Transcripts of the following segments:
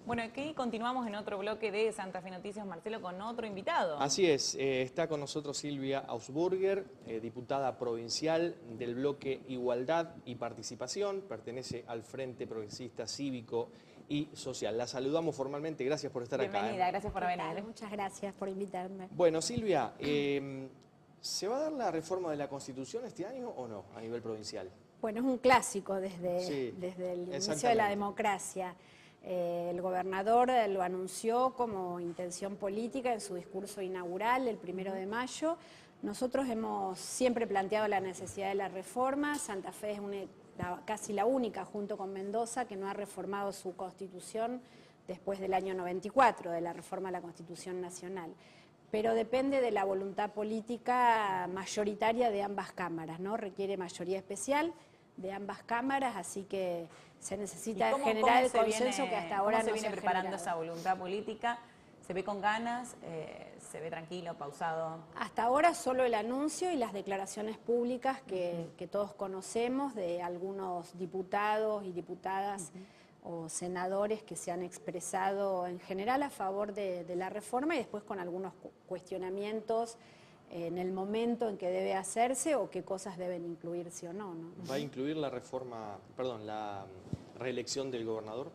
Bueno, aquí continuamos en otro bloque de Santa Fe Noticias, Marcelo, con otro invitado. Así es, está con nosotros Silvia Ausburger, diputada provincial del bloque Igualdad y Participación, pertenece al Frente Progresista Cívico y Social. La saludamos formalmente, gracias por estar acá. Bienvenida, gracias por ¿Qué venir. tal? Muchas gracias por invitarme. Bueno, Silvia, ¿se va a dar la reforma de la Constitución este año o no, a nivel provincial? Bueno, es un clásico desde el inicio de la democracia. El gobernador lo anunció como intención política en su discurso inaugural el 1 de mayo. Nosotros hemos siempre planteado la necesidad de la reforma. Santa Fe es casi la única, junto con Mendoza, que no ha reformado su constitución después del año 94, de la reforma a la Constitución Nacional. Pero depende de la voluntad política mayoritaria de ambas cámaras, ¿no? Requiere mayoría especial de ambas cámaras, así que se necesita generar el consenso que hasta ahora no se ha viene preparando generado. esa voluntad política? ¿Se ve con ganas? ¿Se ve tranquilo, pausado? Hasta ahora solo el anuncio y las declaraciones públicas que todos conocemos de algunos diputados y diputadas o senadores que se han expresado en general a favor de la reforma y después con algunos cuestionamientos en el momento en que debe hacerse o qué cosas deben incluirse o no, ¿no? ¿Va a incluir la reelección del gobernador?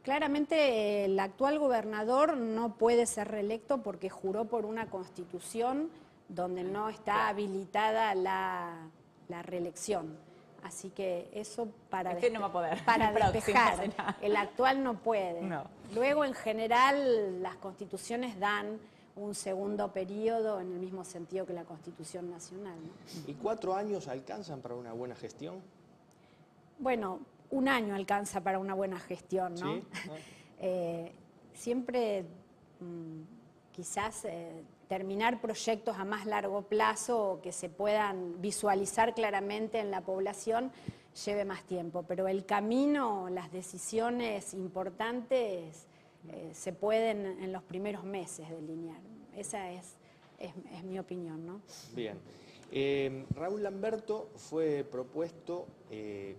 Claramente el actual gobernador no puede ser reelecto porque juró por una constitución donde no está habilitada la reelección. Así que eso para no va a poder. para despejar. Próxima. El actual no puede. No. Luego, en general, las constituciones dan un segundo periodo en el mismo sentido que la Constitución Nacional, ¿no? ¿Y 4 años alcanzan para una buena gestión? Bueno, un año alcanza para una buena gestión, ¿no? ¿Sí? Siempre quizás terminar proyectos a más largo plazo o que se puedan visualizar claramente en la población lleve más tiempo, pero el camino, las decisiones importantes se pueden en los primeros meses delinear. Esa es mi opinión, ¿no? Bien. Raúl Lamberto fue propuesto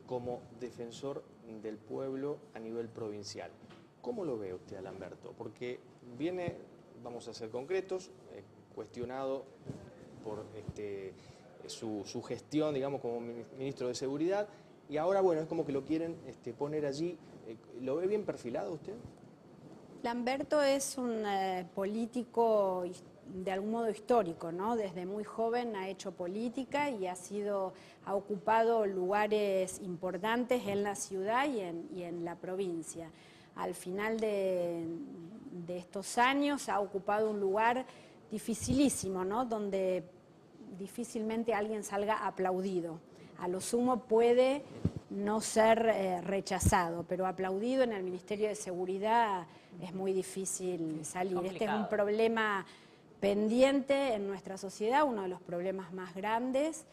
como defensor del pueblo a nivel provincial. ¿Cómo lo ve usted a Lamberto? Porque viene, vamos a ser concretos, cuestionado por su gestión, digamos, como ministro de Seguridad, y ahora, bueno, es como que lo quieren poner allí. ¿Lo ve bien perfilado usted? Lamberto es un político de algún modo histórico, ¿no? Desde muy joven ha hecho política y ha ocupado lugares importantes en la ciudad y en la provincia. Al final de estos años ha ocupado un lugar dificilísimo, ¿no? Donde difícilmente alguien salga aplaudido. A lo sumo puede no ser rechazado, pero aplaudido en el Ministerio de Seguridad es muy difícil salir. Complicado. Este es un problema pendiente en nuestra sociedad, uno de los problemas más grandes.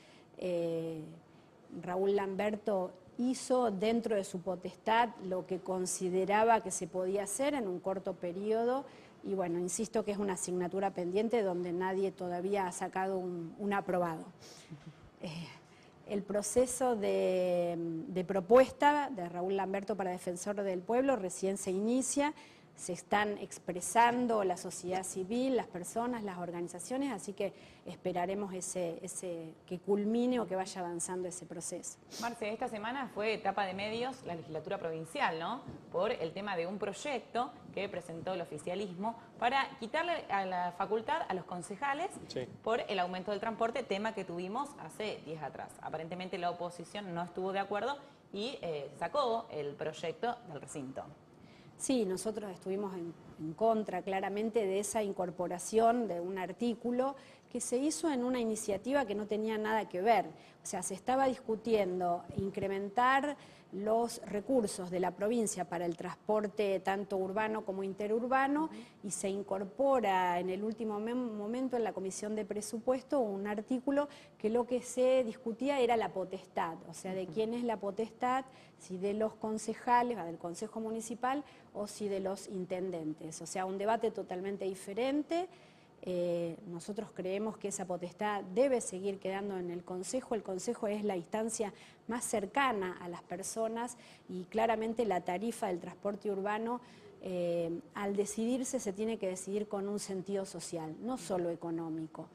Raúl Lamberto hizo dentro de su potestad lo que consideraba que se podía hacer en un corto periodo y bueno, insisto que es una asignatura pendiente donde nadie todavía ha sacado un aprobado. El proceso de propuesta de Raúl Lamberto para defensor del pueblo recién se inicia, se están expresando la sociedad civil, las personas, las organizaciones, así que esperaremos que culmine o que vaya avanzando ese proceso. Marce, esta semana fue etapa de medios la legislatura provincial, ¿no? Por el tema de un proyecto que presentó el oficialismo para quitarle a la facultad a los concejales por el aumento del transporte, tema que tuvimos hace días atrás. Aparentemente la oposición no estuvo de acuerdo y sacó el proyecto del recinto. Sí, nosotros estuvimos en contra claramente de esa incorporación de un artículo que se hizo en una iniciativa que no tenía nada que ver. O sea, se estaba discutiendo incrementar los recursos de la provincia para el transporte tanto urbano como interurbano y se incorpora en el último momento en la Comisión de Presupuesto un artículo que lo que se discutía era la potestad, o sea, de quién es la potestad, si de los concejales, del Consejo Municipal o si de los intendentes. O sea, un debate totalmente diferente. Nosotros creemos que esa potestad debe seguir quedando en el Consejo. El Consejo es la instancia más cercana a las personas y claramente la tarifa del transporte urbano, al decidirse, se tiene que decidir con un sentido social, no solo económico.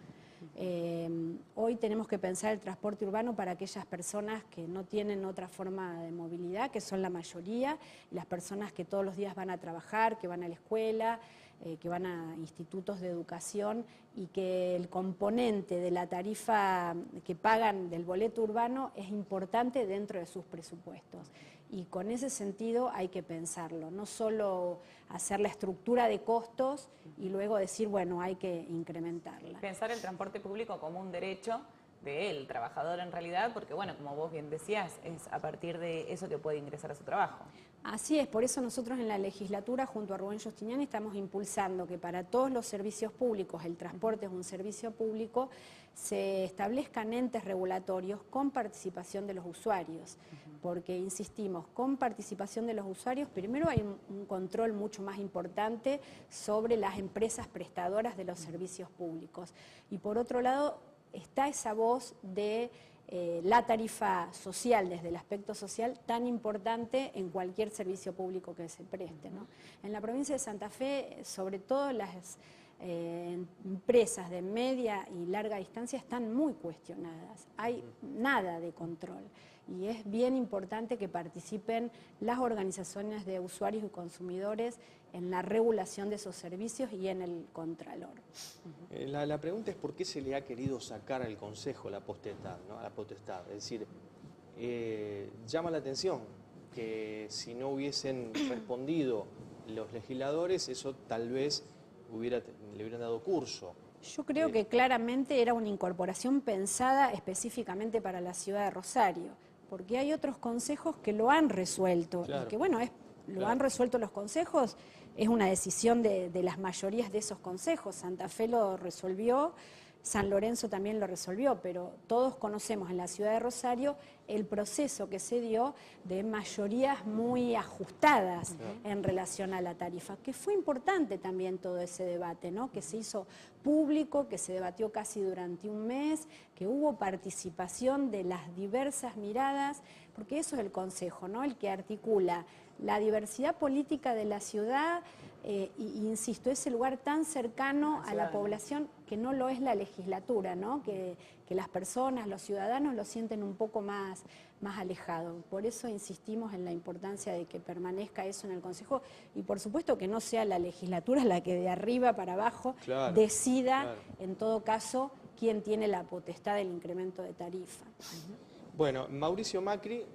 Hoy tenemos que pensar el transporte urbano para aquellas personas que no tienen otra forma de movilidad, que son la mayoría, y las personas que todos los días van a trabajar, que van a la escuela, que van a institutos de educación, y que el componente de la tarifa que pagan del boleto urbano es importante dentro de sus presupuestos. Y con ese sentido hay que pensarlo, no solo hacer la estructura de costos y luego decir, bueno, hay que incrementarla. Pensar el transporte público como un derecho del trabajador en realidad, porque bueno, como vos bien decías, es a partir de eso que puede ingresar a su trabajo. Así es, por eso nosotros en la legislatura junto a Rubén Giustiniani estamos impulsando que para todos los servicios públicos, el transporte es un servicio público, se establezcan entes regulatorios con participación de los usuarios, porque insistimos, con participación de los usuarios, primero hay un control mucho más importante sobre las empresas prestadoras de los servicios públicos, y por otro lado está esa voz de la tarifa social, desde el aspecto social, tan importante en cualquier servicio público que se preste, ¿no? En la provincia de Santa Fe, sobre todo las empresas de media y larga distancia están muy cuestionadas, hay nada de control. Y es bien importante que participen las organizaciones de usuarios y consumidores en la regulación de esos servicios y en el contralor. La pregunta es por qué se le ha querido sacar al Consejo la potestad, ¿no? La potestad. Es decir, llama la atención que si no hubiesen respondido los legisladores, eso tal vez le hubieran dado curso. Yo creo que claramente era una incorporación pensada específicamente para la ciudad de Rosario, porque hay otros consejos que lo han resuelto, claro. Y que bueno, lo han resuelto los consejos, es una decisión de las mayorías de esos consejos. Santa Fe lo resolvió, San Lorenzo también lo resolvió, pero todos conocemos en la ciudad de Rosario el proceso que se dio de mayorías muy ajustadas en relación a la tarifa, que fue importante también todo ese debate, ¿no? Que se hizo público, que se debatió casi durante un mes, que hubo participación de las diversas miradas, porque eso es el Consejo, ¿no? El que articula la diversidad política de la ciudad, insisto, ese lugar tan cercano a la población que no lo es la legislatura, ¿no? Que las personas, los ciudadanos lo sienten un poco más alejado. Por eso insistimos en la importancia de que permanezca eso en el Consejo y por supuesto que no sea la legislatura la que de arriba para abajo decida, en todo caso, quién tiene la potestad del incremento de tarifa. Bueno, Mauricio Macri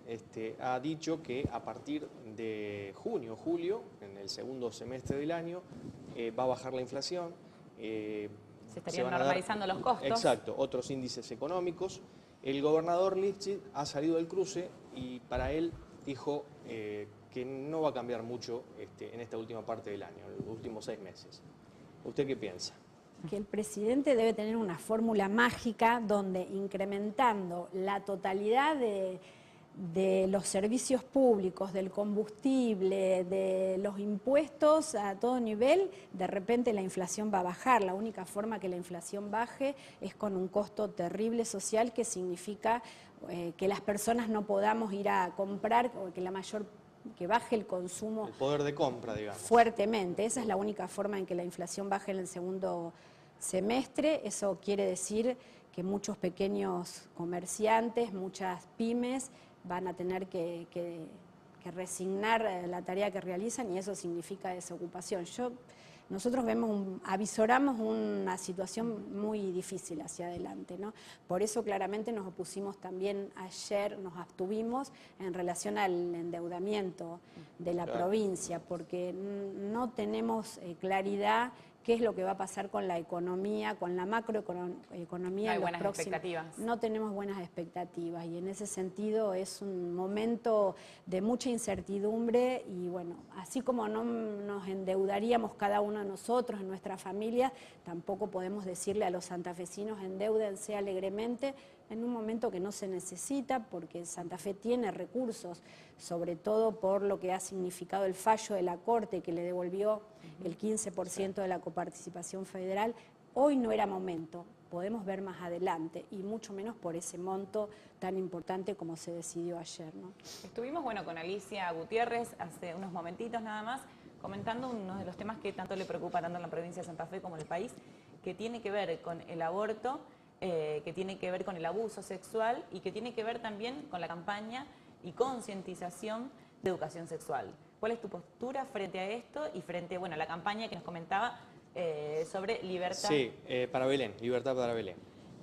ha dicho que a partir de junio, julio, en el segundo semestre del año, va a bajar la inflación. Se estarían normalizando los costos. Exacto, otros índices económicos. El gobernador Lifchit ha salido del cruce y para él dijo que no va a cambiar mucho en esta última parte del año, en los últimos 6 meses. ¿Usted qué piensa? Que el presidente debe tener una fórmula mágica donde incrementando la totalidad de los servicios públicos, del combustible, de los impuestos a todo nivel, de repente la inflación va a bajar. La única forma que la inflación baje es con un costo terrible social que significa que las personas no podamos ir a comprar, o que baje el consumo. El poder de compra, digamos. Fuertemente. Esa es la única forma en que la inflación baje en el segundo semestre. Eso quiere decir que muchos pequeños comerciantes, muchas pymes van a tener que resignar la tarea que realizan y eso significa desocupación. Nosotros avisoramos una situación muy difícil hacia adelante, ¿no? Por eso claramente nos opusimos también ayer, nos abstuvimos en relación al endeudamiento de la provincia, porque no tenemos claridad qué es lo que va a pasar con la economía, con la macroeconomía. No hay buenas expectativas. No tenemos buenas expectativas y en ese sentido es un momento de mucha incertidumbre y bueno, así como no nos endeudaríamos cada uno de nosotros, en nuestra familia, tampoco podemos decirle a los santafesinos endéudense alegremente en un momento que no se necesita porque Santa Fe tiene recursos, sobre todo por lo que ha significado el fallo de la Corte que le devolvió el 15% de la coparticipación federal, hoy no era momento, podemos ver más adelante, y mucho menos por ese monto tan importante como se decidió ayer, ¿no? Estuvimos, bueno, con Alicia Gutiérrez hace unos momentitos nada más, comentando uno de los temas que tanto le preocupa tanto en la provincia de Santa Fe como en el país, que tiene que ver con el aborto, que tiene que ver con el abuso sexual y que tiene que ver también con la campaña y concientización de educación sexual. ¿Cuál es tu postura frente a esto y frente, bueno, a la campaña que nos comentaba sobre libertad? Sí, para Belén, libertad para Belén.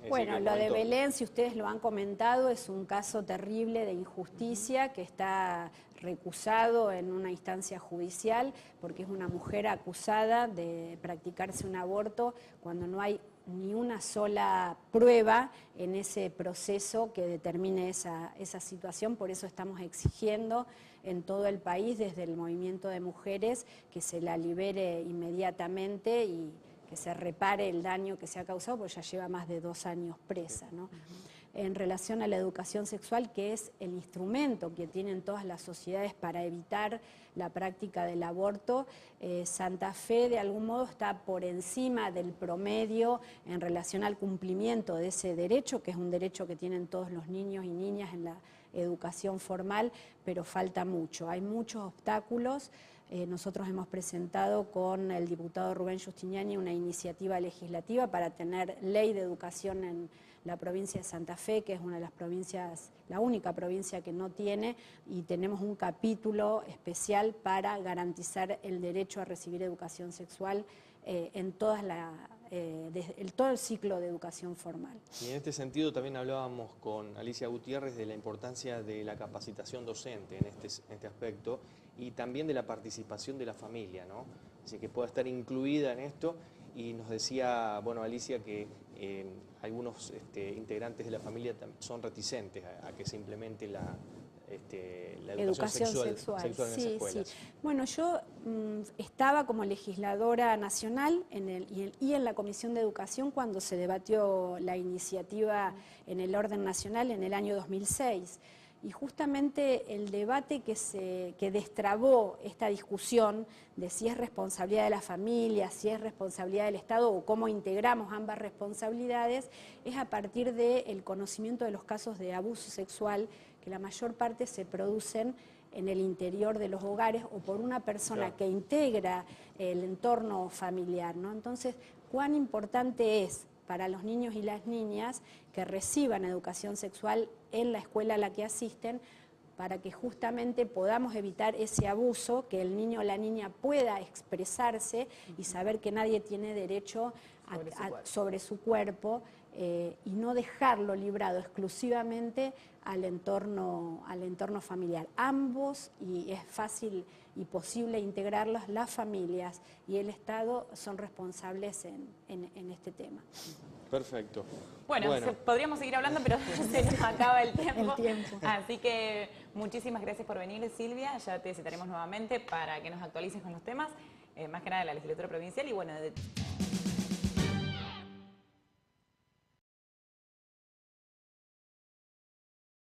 Bueno, lo de Belén, si ustedes lo han comentado, es un caso terrible de injusticia que está recusado en una instancia judicial porque es una mujer acusada de practicarse un aborto cuando no hay ni una sola prueba en ese proceso que determine esa situación. Por eso estamos exigiendo en todo el país, desde el movimiento de mujeres, que se la libere inmediatamente y que se repare el daño que se ha causado, porque ya lleva más de 2 años presa, ¿no? En relación a la educación sexual, que es el instrumento que tienen todas las sociedades para evitar la práctica del aborto, Santa Fe de algún modo está por encima del promedio en relación al cumplimiento de ese derecho, que es un derecho que tienen todos los niños y niñas en la educación formal, pero falta mucho, hay muchos obstáculos. Nosotros hemos presentado con el diputado Rubén Giustiniani una iniciativa legislativa para tener ley de educación en la provincia de Santa Fe, que es una de las provincias, la única provincia que no tiene, y tenemos un capítulo especial para garantizar el derecho a recibir educación sexual en todo el ciclo de educación formal. Y en este sentido también hablábamos con Alicia Gutiérrez de la importancia de la capacitación docente en este aspecto y también de la participación de la familia, ¿no? Así que pueda estar incluida en esto. Y nos decía, bueno, Alicia, que algunos integrantes de la familia son reticentes a que se implemente la educación sexual en las escuelas. Sí. Bueno, yo estaba como legisladora nacional y en la Comisión de Educación cuando se debatió la iniciativa en el orden nacional en el año 2006. Y justamente el debate que destrabó esta discusión de si es responsabilidad de la familia, si es responsabilidad del Estado o cómo integramos ambas responsabilidades, es a partir del conocimiento de los casos de abuso sexual que la mayor parte se producen en el interior de los hogares o por una persona que integra el entorno familiar, ¿no? Entonces, cuán importante es para los niños y las niñas que reciban educación sexual en la escuela a la que asisten, para que justamente podamos evitar ese abuso, que el niño o la niña pueda expresarse y saber que nadie tiene derecho sobre su cuerpo y no dejarlo librado exclusivamente al entorno familiar. Ambos, y es fácil y posible integrarlos, las familias y el Estado son responsables en este tema. Perfecto. Bueno, podríamos seguir hablando, pero se nos acaba el tiempo. Así que muchísimas gracias por venir, Silvia. Ya te citaremos nuevamente para que nos actualices con los temas, más que nada de la legislatura provincial y bueno,